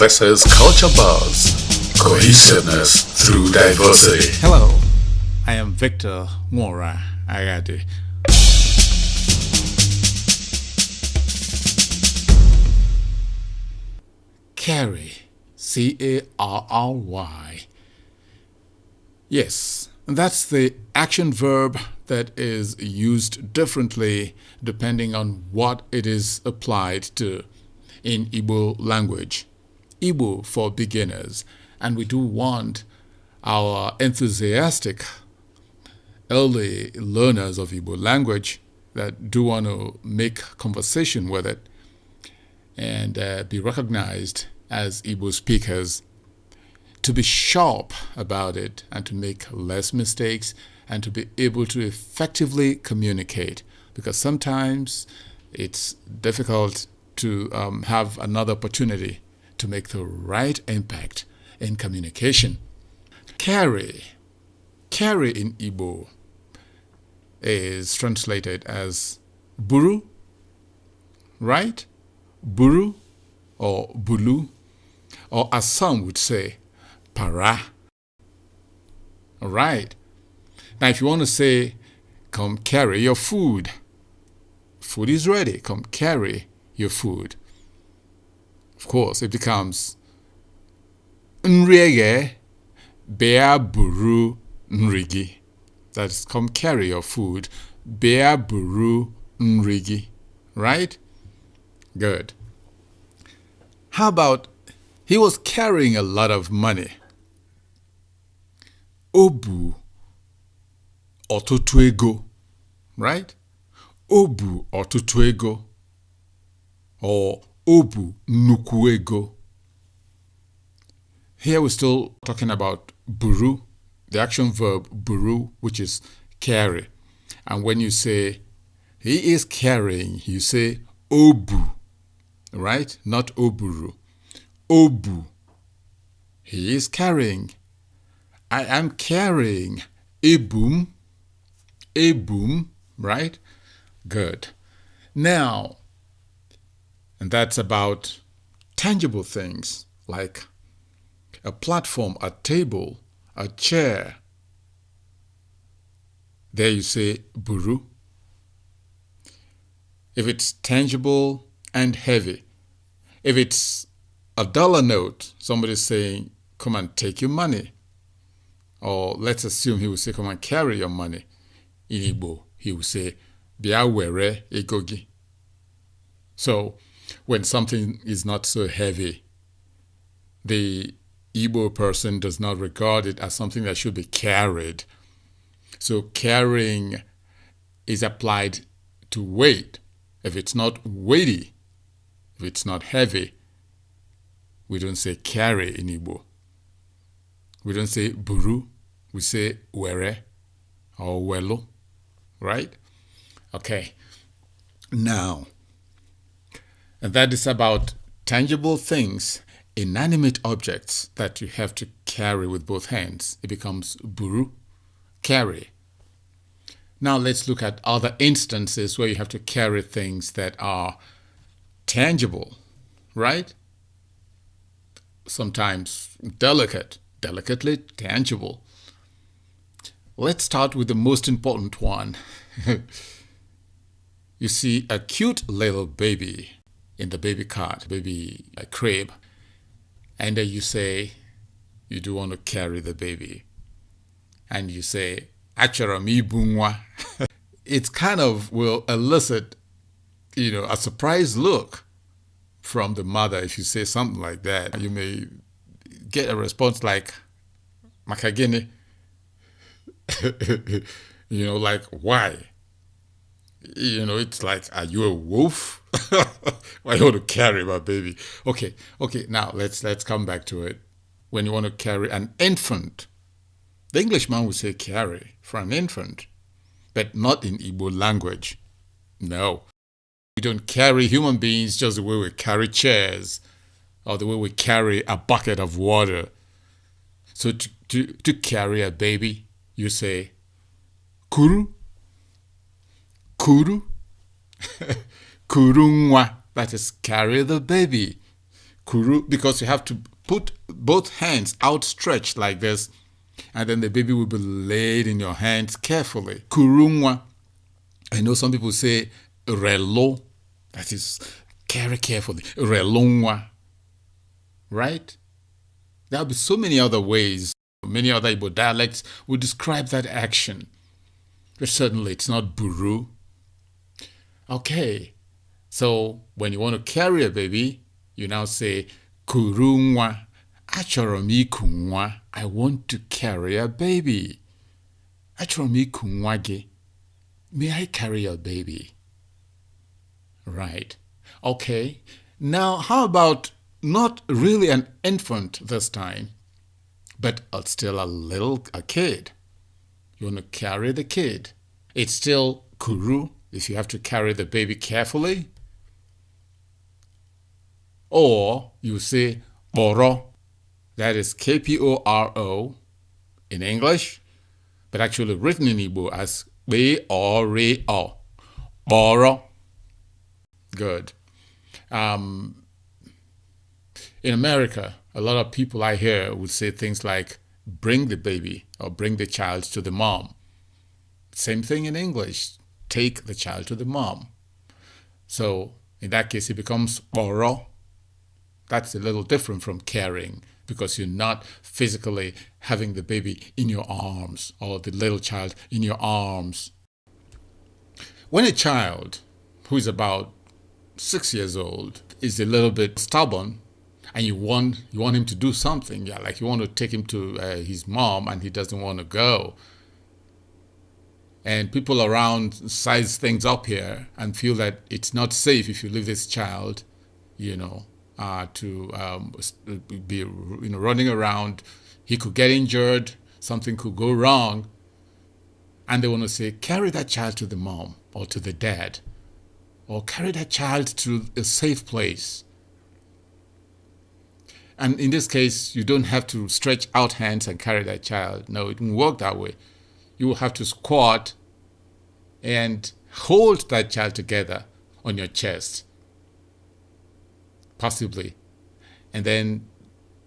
This is Culture Buzz, cohesiveness through diversity. Hello, I am Victor Mora Aghadi. Carry, C-A-R-R-Y. Yes, that's the action verb that is used differently depending on what it is applied to in Igbo language. Igbo for beginners, and we do want our enthusiastic early learners of Igbo language that do want to make conversation with it and be recognized as Igbo speakers to be sharp about it and to make less mistakes and to be able to effectively communicate, because sometimes it's difficult to have another opportunity to make the right impact in communication. Carry in Igbo is translated as buru, right? Buru or bulu, or as some would say, para. All right. Now, if you want to say, come carry your food. Food is ready. Come carry your food. Of course, it becomes nriege bea buru nrigi. That is, come carry your food. Bea buru nrigi. Right? Good. How about he was carrying a lot of money? Obu ọtụtụ ego. Right? Obu ọtụtụ ego. Or obu nnukwu ego. Here we're still talking about buru, the action verb buru, which is carry. And when you say he is carrying, you say obu, right? Not oburu. Obu. He is carrying. I am carrying. Ebum. Ebum, right? Good. Now, and that's about tangible things like a platform, a table, a chair. There you say buru. If it's tangible and heavy, if it's a dollar note, somebody's saying, come and take your money. Or let's assume he will say, come and carry your money. In Igbo, he will say, bia were egogi. So, when something is not so heavy, the Igbo person does not regard it as something that should be carried. So carrying is applied to weight. If it's not weighty, if it's not heavy, we don't say carry in Igbo. We don't say buru, we say were or welo, right? Okay. Now, and that is about tangible things, inanimate objects that you have to carry with both hands. It becomes buru, carry. Now let's look at other instances where you have to carry things that are tangible, right? Sometimes delicately tangible. Let's start with the most important one. You see a cute little baby in the baby cart, baby crib, and then you say, you do want to carry the baby. And you say, achọrọ m ibu nwa. It kind of will elicit, a surprised look from the mother. If you say something like that, you may get a response like, maka gịnị? Like, why? It's like, are you a wolf? Why you want to carry my baby? Okay, now let's come back to it. When you want to carry an infant, the Englishman would say carry for an infant, but not in Igbo language. No. We don't carry human beings just the way we carry chairs or the way we carry a bucket of water. So to carry a baby, you say kuru, kuru, kurunwa. That is carry the baby. Kuru, because you have to put both hands outstretched like this, and then the baby will be laid in your hands carefully. Kurunwa. I know some people say relo. That is, carry carefully. Relonwa. Right? There'll be so many other ways. Many other Igbo dialects will describe that action. But certainly it's not buru. Okay. So when you want to carry a baby, you now say kurunwa. Achọrọ m iku nwa. I want to carry a baby. Achọrọ m iku nwa gị. May I carry your baby? Right. Okay. Now, how about not really an infant this time, but still a kid? You want to carry the kid. It's still kuru if you have to carry the baby carefully. Or you say boro. That is Kporo in English, but actually written in Igbo as B-O-R-O. Boro. Good. In America, a lot of people I hear would say things like bring the baby or bring the child to the mom. Same thing in English. Take the child to the mom. So in that case, it becomes boro. That's a little different from carrying, because you're not physically having the baby in your arms or the little child in your arms. When a child who is about 6 years old is a little bit stubborn and you want him to do something, like you want to take him to his mom and he doesn't want to go, and people around size things up here and feel that it's not safe if you leave this child, to be running around. He could get injured, something could go wrong, and they want to say, carry that child to the mom or to the dad, or carry that child to a safe place. And in this case, you don't have to stretch out hands and carry that child. No, it won't work that way. You will have to squat and hold that child together on your chest, possibly, and then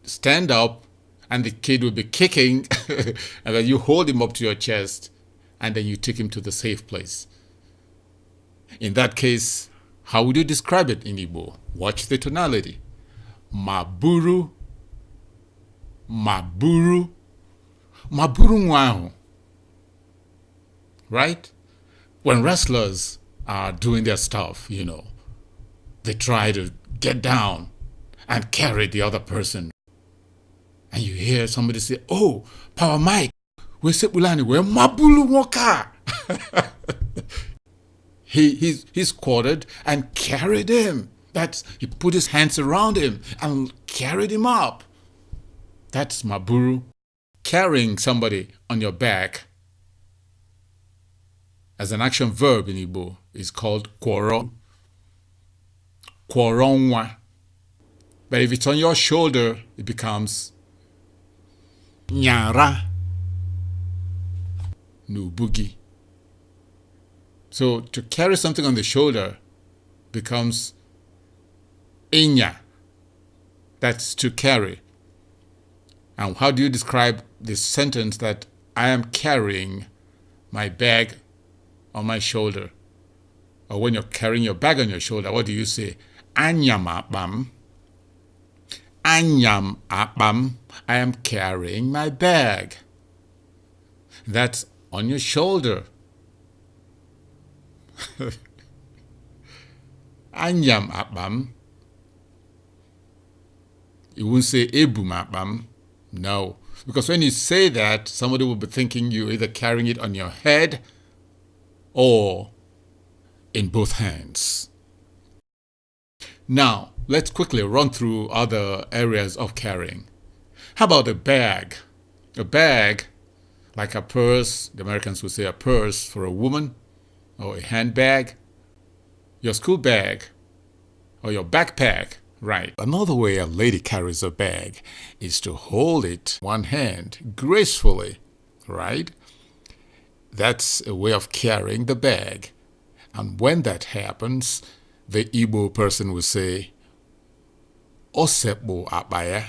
stand up, and the kid will be kicking, and then you hold him up to your chest, and then you take him to the safe place. In that case, how would you describe it in Igbo? Watch the tonality. Maburu, maburu, maburu nwa ahụ. Right? When wrestlers are doing their stuff, they try to get down and carry the other person. And you hear somebody say, oh, Power Mike, we're mabulu woka. He squatted and carried him. He put his hands around him and carried him up. That's maburu. Carrying somebody on your back as an action verb in Igbo is called kworo. Kworonwa. But if it's on your shoulder, it becomes nyara. Nubugi. So to carry something on the shoulder becomes inya. That's to carry. And how do you describe this sentence that I am carrying my bag on my shoulder? Or when you're carrying your bag on your shoulder, what do you say? Anyam akpam. Anyam akpam. I am carrying my bag. That's on your shoulder. Anyam akpam. You won't say ebum akpam. No. Because when you say that, somebody will be thinking you're either carrying it on your head or in both hands. Now, let's quickly run through other areas of carrying. How about a bag? A bag, like a purse, the Americans would say a purse for a woman, or a handbag, your school bag, or your backpack. Right. Another way a lady carries a bag is to hold it one hand gracefully, right? That's a way of carrying the bag. And when that happens, the Igbo person will say, osekpo akpaya.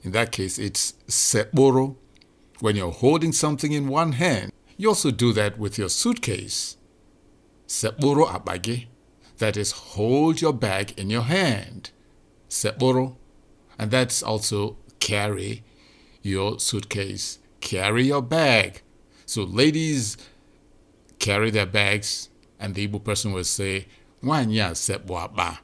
In that case, it's sekporo. When you're holding something in one hand, you also do that with your suitcase. Sekporo akbage. That is, hold your bag in your hand. Sekporo. And that's also carry your suitcase. Carry your bag. So ladies carry their bags, and the Igbo person will say, Wanya sekpo akpa.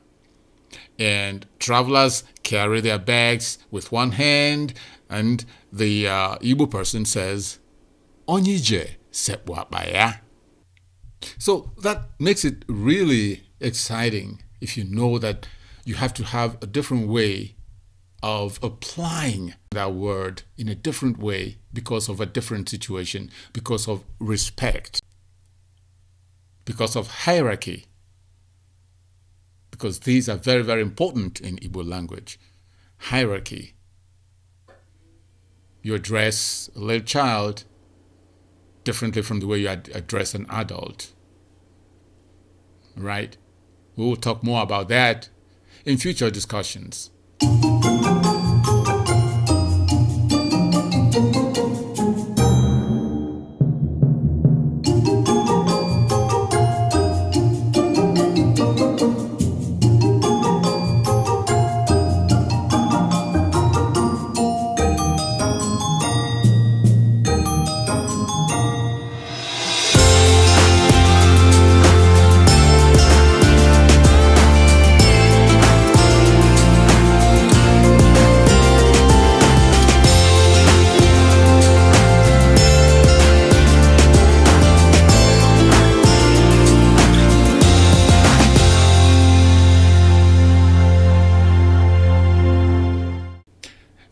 And travelers carry their bags with one hand, and the Igbo person says, Onyije sekpo akpa ya. So that makes it really exciting if you know that you have to have a different way of applying that word in a different way because of a different situation, because of respect, because of hierarchy. Because these are very, very important in Igbo language. Hierarchy. You address a little child differently from the way you address an adult. Right? We will talk more about that in future discussions.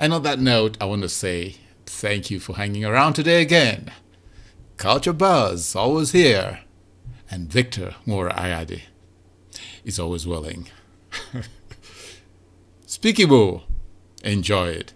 And on that note, I want to say thank you for hanging around today again. Culture Buzz, always here. And Victor Aghadi is always willing. Speak Igbo. Enjoy it.